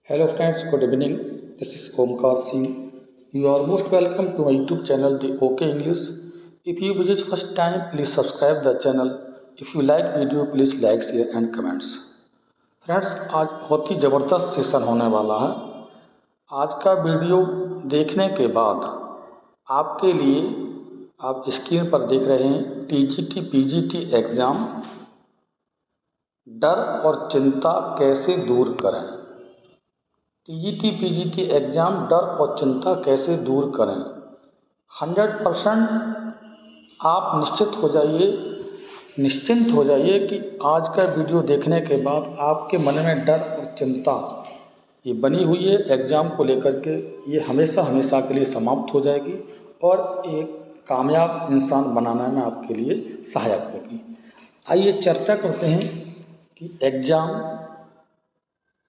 Hello friends, good evening. This is Omkar Singh. You are most welcome to my YouTube channel, The OK English. If you visit first time, please subscribe the channel. If you like video, please like, share and comments. Friends, आज बहुत ही ज़बरदस्त session होने वाला है। आज का video देखने के बाद आपके लिए आप स्क्रीन पर देख रहे हैं टीजीटी पीजीटी एग्ज़ाम डर और चिंता कैसे दूर करें। टीजीटी पीजीटी एग्ज़ाम डर और चिंता कैसे दूर करें। 100% आप निश्चिंत हो जाइए कि आज का वीडियो देखने के बाद आपके मन में डर और चिंता ये बनी हुई है एग्ज़ाम को लेकर के, ये हमेशा के लिए समाप्त हो जाएगी और एक कामयाब इंसान बनाने में आपके लिए सहायक होगी। आइए चर्चा करते हैं कि एग्ज़ाम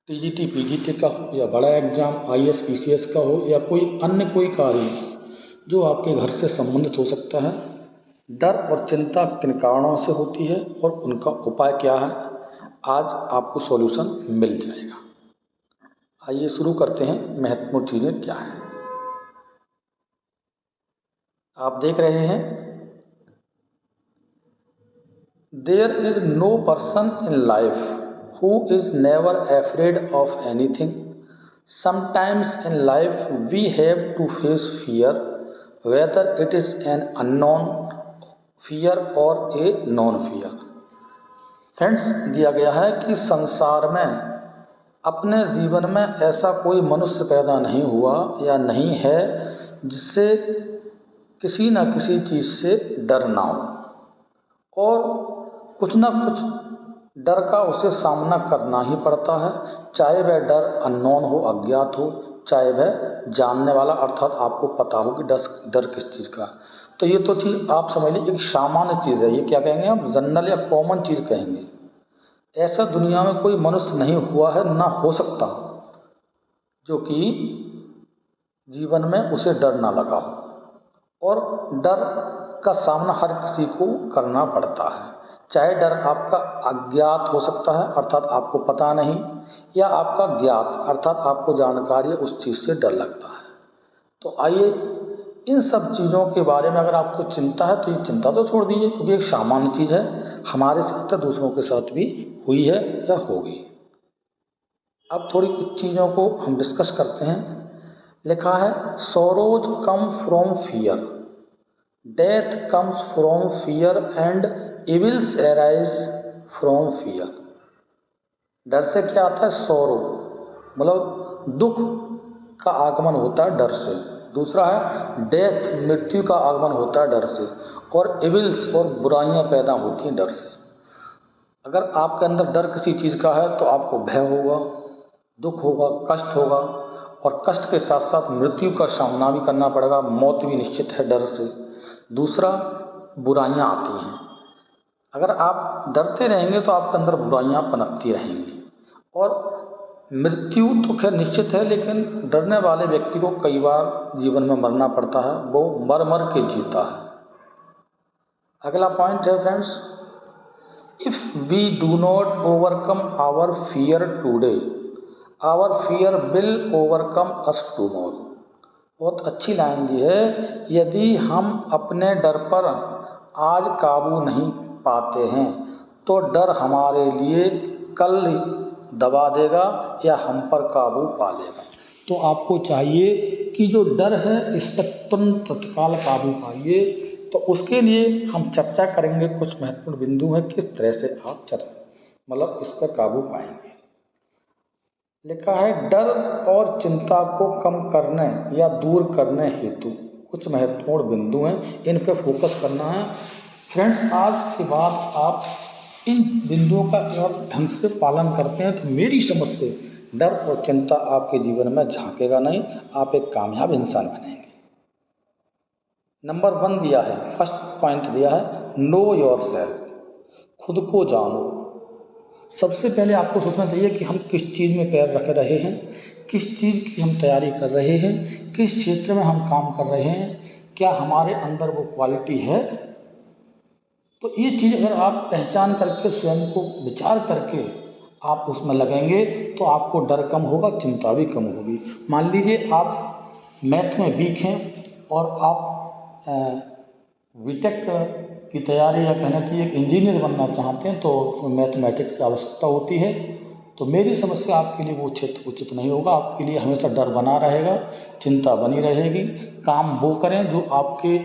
टीजीटी पीजीटी का हो या बड़ा एग्ज़ाम आईएएस पीसीएस का हो या कोई कार्य जो आपके घर से संबंधित हो सकता है, डर और चिंता किन कारणों से होती है और उनका उपाय क्या है, आज आपको सॉल्यूशन मिल जाएगा। आइए शुरू करते हैं। महत्वपूर्ण चीज़ें क्या हैं आप देख रहे हैं। There is no person in life who is never afraid of anything. Sometimes in life we have to face fear, whether it is an unknown fear or a known fear. Friends, दिया गया है कि संसार में अपने जीवन में ऐसा कोई मनुष्य पैदा नहीं हुआ या नहीं है जिससे किसी न किसी चीज़ से डर ना हो और कुछ ना कुछ डर का उसे सामना करना ही पड़ता है, चाहे वह डर अननोन हो, अज्ञात हो, चाहे वह जानने वाला अर्थात आपको पता हो कि डर किस चीज़ का। तो ये तो चीज़ आप समझ लीजिए एक सामान्य चीज़ है। ये क्या कहेंगे आप, जनरल या कॉमन चीज़ कहेंगे। ऐसा दुनिया में कोई मनुष्य नहीं हुआ है, ना हो सकता जो कि जीवन में उसे डर ना लगा हो। और डर का सामना हर किसी को करना पड़ता है, चाहे डर आपका अज्ञात हो सकता है अर्थात आपको पता नहीं, या आपका ज्ञात अर्थात आपको जानकारी उस चीज़ से डर लगता है। तो आइए इन सब चीज़ों के बारे में अगर आपको चिंता है तो ये चिंता तो छोड़ दीजिए, क्योंकि एक सामान्य चीज़ है, हमारे साथ दूसरों के साथ भी हुई है या होगी। अब थोड़ी कुछ चीज़ों को हम डिस्कस करते हैं। लिखा है sorrows come from fear, death comes from fear and evils arise from fear. डर से क्या आता है, सोरो मतलब दुख का आगमन होता है डर से। दूसरा है डेथ, मृत्यु का आगमन होता है डर से। और इविल्स और बुराइयां पैदा होती हैं डर से। अगर आपके अंदर डर किसी चीज़ का है तो आपको भय होगा, दुख होगा, कष्ट होगा और कष्ट के साथ साथ मृत्यु का सामना भी करना पड़ेगा, मौत भी निश्चित है डर से। दूसरा बुराइयां आती हैं। अगर आप डरते रहेंगे तो आपके अंदर बुराइयां पनपती रहेंगी और मृत्यु तो खैर निश्चित है, लेकिन डरने वाले व्यक्ति को कई बार जीवन में मरना पड़ता है, वो मर के जीता है। अगला पॉइंट है friends, if we do not overcome our fear today, our fear will overcome us tomorrow. बहुत अच्छी लाइन दी है। यदि हम अपने डर पर आज काबू नहीं पाते हैं तो डर हमारे लिए कल दबा देगा या हम पर काबू पा लेगा। तो आपको चाहिए कि जो डर है इस पर तुरंत तत्काल काबू पाइए। तो उसके लिए हम चर्चा करेंगे, कुछ महत्वपूर्ण बिंदु हैं किस तरह से आप इस पर काबू पाएंगे। लिखा है डर और चिंता को कम करने या दूर करने हेतु कुछ महत्वपूर्ण बिंदु हैं, इन पे फोकस करना है। फ्रेंड्स, आज के बाद आप इन बिंदुओं का अगर ढंग से पालन करते हैं तो मेरी समझ से डर और चिंता आपके जीवन में झांकेगा नहीं, आप एक कामयाब इंसान बनेंगे। नंबर 1 दिया है, फर्स्ट पॉइंट दिया है नो योरसेल्फ, खुद को जानो। सबसे पहले आपको सोचना चाहिए कि हम किस चीज़ में पैर रख रहे हैं, किस चीज़ की हम तैयारी कर रहे हैं, किस क्षेत्र में हम काम कर रहे हैं, क्या हमारे अंदर वो क्वालिटी है। तो ये चीज़ अगर आप पहचान करके स्वयं को विचार करके आप उसमें लगेंगे तो आपको डर कम होगा, चिंता भी कम होगी। मान लीजिए आप मैथ में वीक हैं और आप बीटेक की तैयारी या कहना चाहिए एक इंजीनियर बनना चाहते हैं, तो उसमें मैथमेटिक्स की आवश्यकता होती है। तो मेरी समस्या आपके लिए वो क्षेत्र उचित नहीं होगा। आपके लिए हमेशा डर बना रहेगा, चिंता बनी रहेगी। काम वो करें जो आपके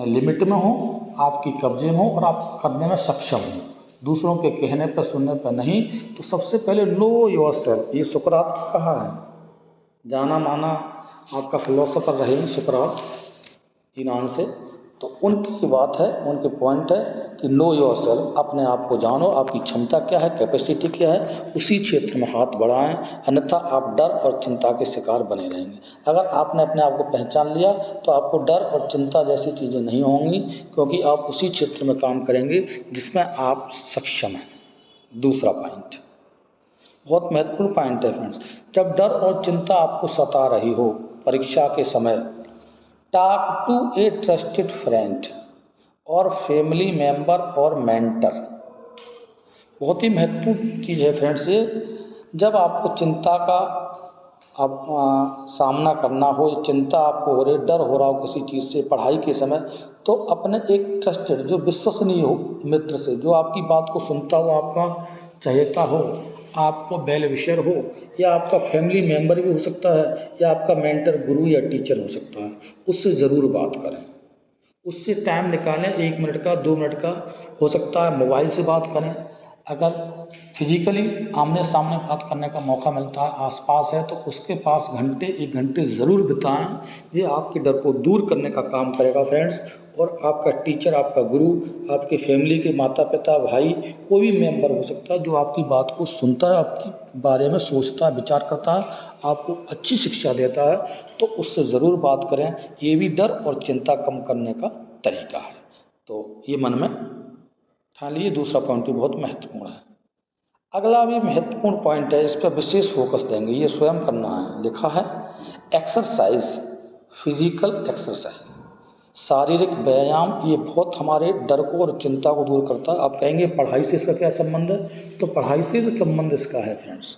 लिमिट में हो, आपकी कब्जे में हो और आप करने में सक्षम हो, दूसरों के कहने पर सुनने पर नहीं। तो सबसे पहले नो योरसेल्फ, ये सुकरात का कहा है, जाना माना आपका फिलोसोफर रहे हैं सुकरात यूनान से। तो उनकी बात है, उनके पॉइंट है कि नो योरसेल्फ, अपने आप को जानो, आपकी क्षमता क्या है, कैपेसिटी क्या है, उसी क्षेत्र में हाथ बढ़ाएं, अन्यथा आप डर और चिंता के शिकार बने रहेंगे। अगर आपने अपने आप को पहचान लिया तो आपको डर और चिंता जैसी चीज़ें नहीं होंगी, क्योंकि आप उसी क्षेत्र में काम करेंगे जिसमें आप सक्षम हैं। दूसरा पॉइंट बहुत महत्वपूर्ण पॉइंट है फ्रेंड्स। जब डर और चिंता आपको सता रही हो परीक्षा के समय, talk to a trusted friend और फैमिली मेंबर और मेंटर। बहुत ही महत्वपूर्ण चीज़ है फ्रेंड्स ये। जब आपको चिंता का सामना करना हो, चिंता आपको हो रही, डर हो रहा हो किसी चीज़ से पढ़ाई के समय, तो अपने एक ट्रस्टेड जो विश्वसनीय हो मित्र से, जो आपकी बात को सुनता हो, आपका चहेता हो, आपको वेल विशर हो, या आपका फैमिली मेंबर भी हो सकता है, या आपका मेंटर गुरु या टीचर हो सकता है, उससे ज़रूर बात करें। उससे टाइम निकालें, 1 मिनट का, 2 मिनट का, हो सकता है मोबाइल से बात करें। अगर फिजिकली आमने सामने बात करने का मौका मिलता है, आसपास है, तो उसके पास घंटे 1 घंटे ज़रूर बिताएं। ये आपके डर को दूर करने का काम करेगा फ्रेंड्स। और आपका टीचर, आपका गुरु, आपकी फैमिली के माता पिता, भाई, कोई भी मेंबर हो सकता है जो आपकी बात को सुनता है, आपके बारे में सोचता है, विचार करता है, आपको अच्छी शिक्षा देता है, तो उससे ज़रूर बात करें। ये भी डर और चिंता कम करने का तरीका है। तो ये मन में ठान लीजिए। दूसरा पॉइंट भी बहुत महत्वपूर्ण है। अगला भी महत्वपूर्ण पॉइंट है, इस पर विशेष फोकस देंगे, ये स्वयं करना है। लिखा है एक्सरसाइज, फिजिकल एक्सरसाइज, शारीरिक व्यायाम। ये बहुत हमारे डर को और चिंता को दूर करता है। आप कहेंगे पढ़ाई से इसका क्या संबंध है? तो पढ़ाई से जो संबंध इसका है फ्रेंड्स,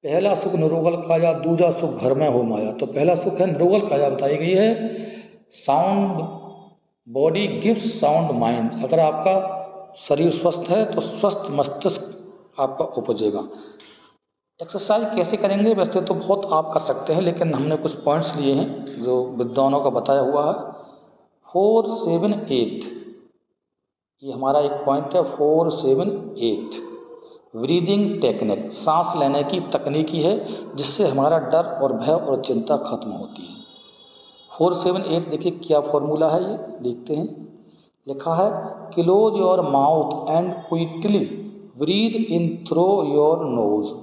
पहला सुख निरोगल काया, दूजा सुख घर में हो माया। तो पहला सुख है निरोगल काया, बताई गई है। Sound body gives sound mind. अगर आपका शरीर स्वस्थ है तो स्वस्थ मस्तिष्क आपका उपजेगा। एक्सरसाइज कैसे करेंगे? वैसे तो बहुत आप कर सकते हैं, लेकिन हमने कुछ पॉइंट्स लिए हैं जो विद्वानों का बताया हुआ है। 4, 7, 8, ये हमारा एक पॉइंट है। 4, 7, 8 ब्रीदिंग टेक्निक, सांस लेने की तकनीकी है, जिससे हमारा डर और भय और चिंता खत्म होती है। 4, 7, 8 देखिए क्या फॉर्मूला है, ये देखते हैं। लिखा है close your mouth and quickly breathe in through your nose.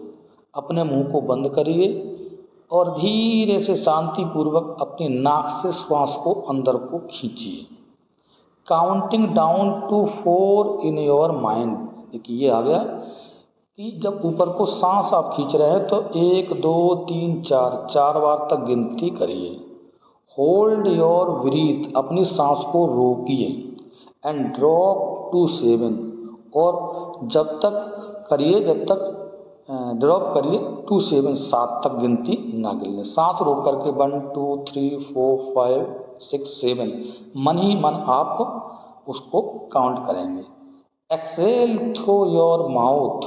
अपने मुंह को बंद करिए और धीरे से शांतिपूर्वक अपनी नाक से श्वास को अंदर को खींचिए। Counting down to 4 in your mind. देखिए ये आ गया कि जब ऊपर को सांस आप खींच रहे हैं तो 1, 2, 3, 4 4 बार तक गिनती करिए। होल्ड योर ब्रीथ, अपनी सांस को रोकिए। एंड ड्रॉप टू 7, और जब तक करिए, जब तक ड्रॉप करिए टू 7, 7 तक गिनती ना गिनले। सांस रोक करके 1, 2, 3, 4, 5, 6, 7 मन ही मन आप उसको काउंट करेंगे। एक्सेल थ्रू योर माउथ,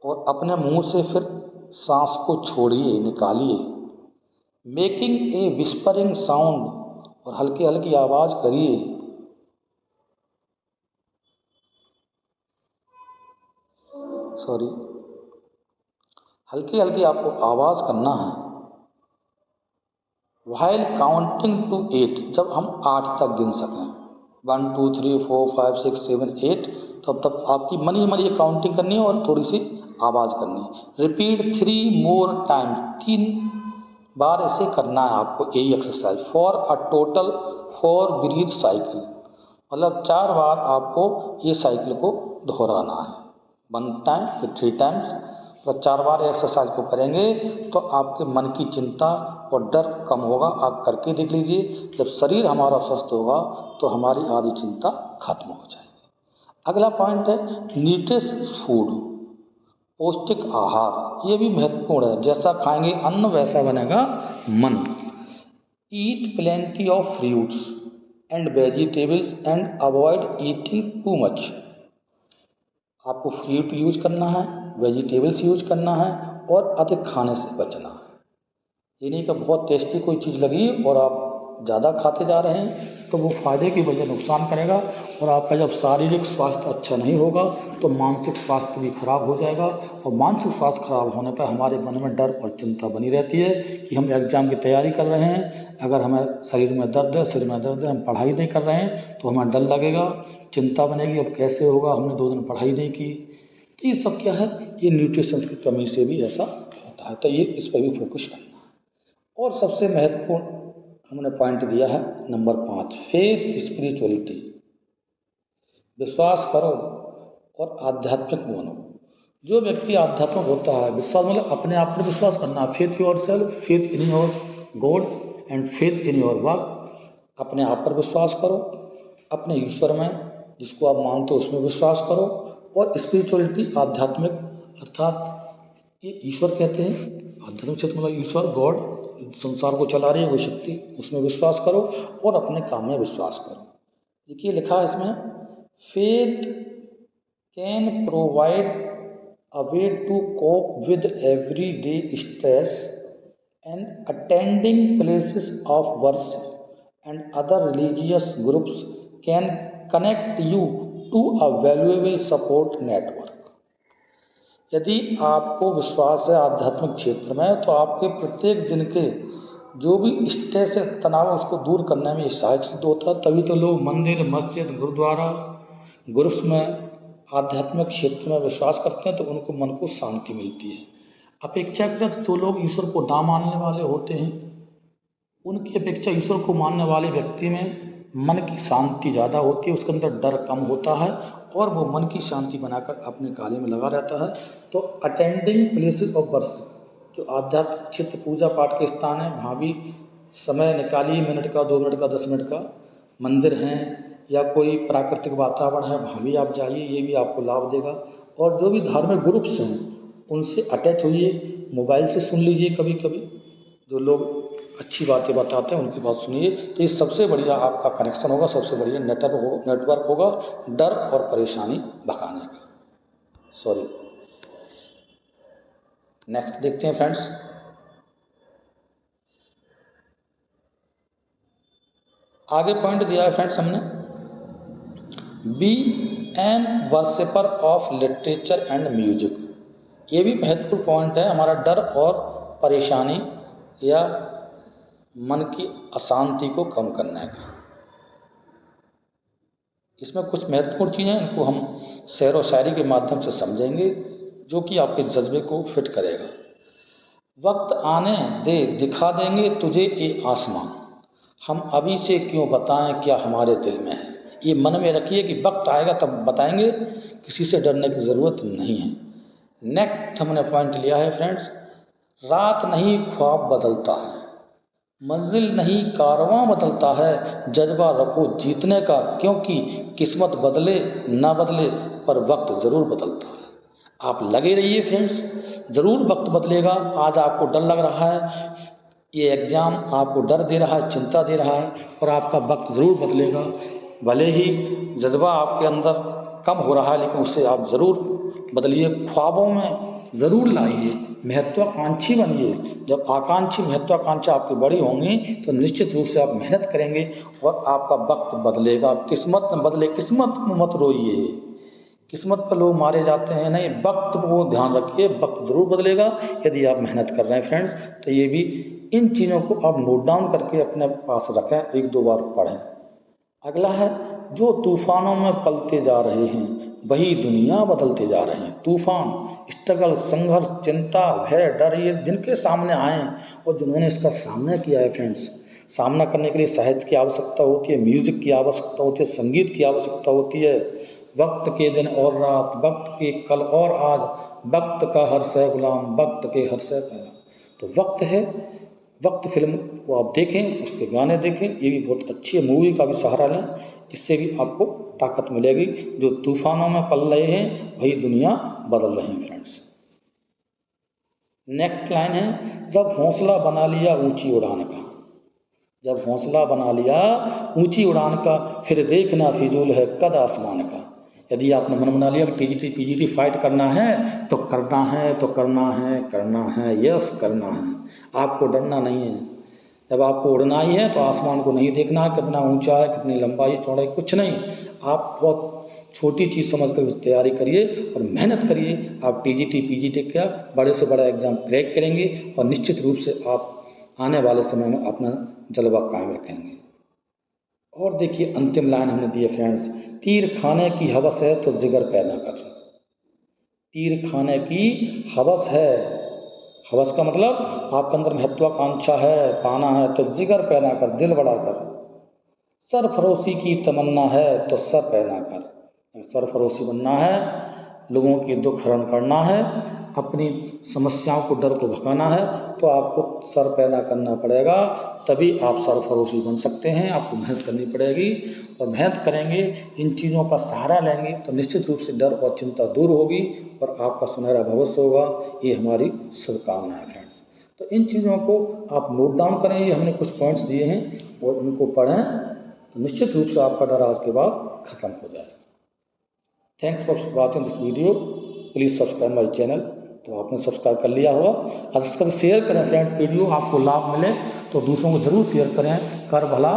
और अपने मुंह से फिर सांस को छोड़िए, निकालिए। मेकिंग ए विस्परिंग साउंड, और हल्की हल्की आवाज़ करिए। सॉरी, हल्की हल्की आपको आवाज़ करना है। व्हाइल काउंटिंग टू 8, जब हम 8 तक गिन सकें, 1, 2, 3, 4, 5, 6, 7, 8, तब तक आपकी मन ही मन ये काउंटिंग करनी है और थोड़ी सी आवाज़ करनी है। रिपीट 3 मोर टाइम, 3 बार ऐसे करना है आपको, यही exercise. For a total 4 breath cycle, मतलब 4 बार आपको ये साइकिल को दोहराना है। 1 टाइम, फिर 3 टाइम्स, मतलब 4 बार एक्सरसाइज को करेंगे तो आपके मन की चिंता और डर कम होगा। आप करके देख लीजिए। जब शरीर हमारा स्वस्थ होगा तो हमारी आधी चिंता खत्म हो जाएगी। अगला पॉइंट है न्यूट्रिशियस फूड। पौष्टिक आहार ये भी महत्वपूर्ण है। जैसा खाएंगे अन्न वैसा बनेगा मन। Eat plenty of fruits and vegetables and avoid eating too much. आपको फ्रूट यूज करना है, वेजिटेबल्स यूज करना है और अधिक खाने से बचना है। ये नहीं कि बहुत टेस्टी कोई चीज़ लगी और आप ज़्यादा खाते जा रहे हैं तो वो फायदे की बजाय नुकसान करेगा, और आपका जब शारीरिक स्वास्थ्य अच्छा नहीं होगा तो मानसिक स्वास्थ्य भी खराब हो जाएगा। और मानसिक स्वास्थ्य खराब होने पर हमारे मन में डर और चिंता बनी रहती है कि हम एग्ज़ाम की तैयारी कर रहे हैं, अगर हमें शरीर में दर्द है, सिर में दर्द है, हम पढ़ाई नहीं कर रहे हैं तो हमें डर लगेगा, चिंता बनेगी अब कैसे होगा, हमने 2 दिन पढ़ाई नहीं की। तो ये सब क्या है, ये न्यूट्रिशन की कमी से भी ऐसा होता है। तो ये इस पर भी फोकस करना है। और सबसे महत्वपूर्ण हमने पॉइंट दिया है नंबर 5, फेथ स्पिरिचुअलिटी। विश्वास करो और आध्यात्मिक बनो। जो व्यक्ति आध्यात्मिक होता है, विश्वास मतलब अपने आप पर विश्वास करना, faith your self, faith in your God and faith in your work. अपने आप पर विश्वास करो, अपने ईश्वर में जिसको आप मानते हो उसमें विश्वास करो, और स्पिरिचुअलिटी आध्यात्मिक अर्थात ये ईश्वर कहते हैं, आध्यात्मिक क्षेत्र मतलब ईश्वर गॉड, संसार को चला रही है वो शक्ति, उसमें विश्वास करो और अपने काम में विश्वास करो। देखिए लिखा है इसमें, faith can provide a way to cope with everyday stress and attending places of worship and other religious groups can connect you to a valuable support network. यदि आपको विश्वास है आध्यात्मिक क्षेत्र में तो आपके प्रत्येक दिन के जो भी स्ट्रेस है, तनाव है, उसको दूर करने में ये सहायक सिद्ध होता है। तभी तो लोग मंदिर, मस्जिद, गुरुद्वारा, ग्रुप्स में आध्यात्मिक क्षेत्र में विश्वास करते हैं तो उनको मन को शांति मिलती है। अपेक्षाकृत जो लोग ईश्वर को ना मानने वाले होते हैं उनकी अपेक्षा ईश्वर को मानने वाले व्यक्ति में मन की शांति ज़्यादा होती है, उसके अंदर डर कम होता है और वो मन की शांति बनाकर अपने कार्य में लगा रहता है। तो अटेंडिंग प्लेसेस ऑफ वर्शिप, जो आध्यात्मिक क्षेत्र पूजा पाठ के स्थान है, वहाँ भी समय निकालिए, मिनट का, 2 मिनट का, 10 मिनट का। मंदिर हैं या कोई प्राकृतिक वातावरण है वहाँ भी आप जाइए, ये भी आपको लाभ देगा। और जो भी धार्मिक ग्रुप्स हैं उनसे अटैच होइए, मोबाइल से सुन लीजिए, कभी कभी जो लोग अच्छी बातें बताते हैं उनकी बात सुनिए। तो ये सबसे बढ़िया आपका कनेक्शन होगा, सबसे बढ़िया नेटवर्क होगा डर और परेशानी भगाने का। सॉरी, नेक्स्ट देखते हैं फ्रेंड्स। आगे पॉइंट दिया है फ्रेंड्स हमने, be an worshipper of literature and music. ये भी महत्वपूर्ण पॉइंट है हमारा डर और परेशानी या मन की अशांति को कम करने का। इसमें कुछ महत्वपूर्ण चीज़ें, इनको हम शेर व शायरी के माध्यम से समझेंगे जो कि आपके जज्बे को फिट करेगा। वक्त आने दे दिखा देंगे तुझे ये आसमां, हम अभी से क्यों बताएं क्या हमारे दिल में है। ये मन में रखिए कि वक्त आएगा तब बताएंगे, किसी से डरने की ज़रूरत नहीं है। नेक्स्ट हमने पॉइंट लिया है फ्रेंड्स, रात नहीं ख्वाब बदलता है, मंजिल नहीं कारवां बदलता है, जज्बा रखो जीतने का क्योंकि किस्मत बदले ना बदले पर वक्त ज़रूर बदलता है। आप लगे रहिए फ्रेंड्स, ज़रूर वक्त बदलेगा। आज आपको डर लग रहा है, ये एग्ज़ाम आपको डर दे रहा है, चिंता दे रहा है, और आपका वक्त ज़रूर बदलेगा। भले ही जज्बा आपके अंदर कम हो रहा है लेकिन उससे आप ज़रूर बदलिए, ख्वाबों में ज़रूर लाइए, महत्वाकांक्षी बनिए। जब आकांक्षी महत्वाकांक्षा आपकी बड़ी होंगी तो निश्चित रूप से आप मेहनत करेंगे और आपका वक्त बदलेगा। किस्मत न बदले, किस्मत में मत रोइए, किस्मत पर लोग मारे जाते हैं, नहीं, वक्त को ध्यान रखिए, वक्त ज़रूर बदलेगा यदि आप मेहनत कर रहे हैं फ्रेंड्स। तो ये भी इन चीज़ों को आप नोट डाउन करके अपने पास रखें, 1-2 बार पढ़ें। अगला है, जो तूफानों में पलते जा रहे हैं वही दुनिया बदलते जा रहे हैं। तूफान, स्ट्रगल, संघर्ष, चिंता, भय, डर, ये जिनके सामने आए और जिन्होंने इसका सामना किया है फ्रेंड्स, सामना करने के लिए साहित्य की आवश्यकता होती है, म्यूजिक की आवश्यकता होती है, संगीत की आवश्यकता होती है। वक्त के दिन और रात, वक्त के कल और आज, वक्त का हर शय गुलाम, वक्त के हर शय पैरा। तो वक्त है, वक्त फिल्म को आप देखें, उसके गाने देखें, ये भी बहुत अच्छी है, मूवी का भी सहारा लें, इससे भी आपको ताकत मिलेगी। जो तूफानों में पल रहे हैं वही दुनिया बदल रही है फ्रेंड्स। नेक्स्ट लाइन है, जब हौसला बना लिया ऊंची उड़ान का। जब हौसला बना लिया ऊंची उड़ान का, फिर देखना फिजूल है कद आसमान का। यदि आपने मन बना लिया कि टीजीटी पीजीटी फाइट करना है तो करना है, तो करना है, करना है, यस करना है। आपको डरना नहीं है। जब आपको उड़ना ही है तो आसमान को नहीं देखना कितना ऊंचा है, कितनी लंबाई चौड़ाई, कुछ नहीं। आप बहुत छोटी चीज़ समझ कर उस तैयारी करिए और मेहनत करिए। आप टीजीटी पीजीटी का बड़े से बड़ा एग्ज़ाम क्रैक करेंगे और निश्चित रूप से आप आने वाले समय में अपना जलवा कायम रखेंगे। और देखिए अंतिम लाइन हमने दी है फ्रेंड्स, तीर खाने की हवस है तो जिगर पैदा कर। तीर खाने की हवस है, हवस का मतलब आपके अंदर महत्वाकांक्षा है, पाना है, तो जिगर पैदा कर, दिल बड़ा कर। सरफरोशी की तमन्ना है तो सर पैदा कर। सरफरोशी बनना है, लोगों की दुख हरण करना है, अपनी समस्याओं को, डर को भगाना है, तो आपको सर पैदा करना पड़ेगा। तभी आप सरफरोशी बन सकते हैं। आपको मेहनत करनी पड़ेगी और मेहनत करेंगे, इन चीज़ों का सहारा लेंगे तो निश्चित रूप से डर और चिंता दूर होगी और आपका सुनहरा भविष्य होगा। ये हमारी शुभकामना है फ्रेंड्स। तो इन चीज़ों को आप नोट डाउन करें, ये हमने कुछ पॉइंट्स दिए हैं और उनको पढ़ें तो निश्चित रूप से आपका डर आज के बाद खत्म हो जाएगा। Thanks for watching this video. Please subscribe my channel. तो आपने सब्सक्राइब कर लिया होगा। अब इसका शेयर करें फ्रेंड, वीडियो आपको लाभ मिले तो दूसरों को ज़रूर शेयर करें। कर भला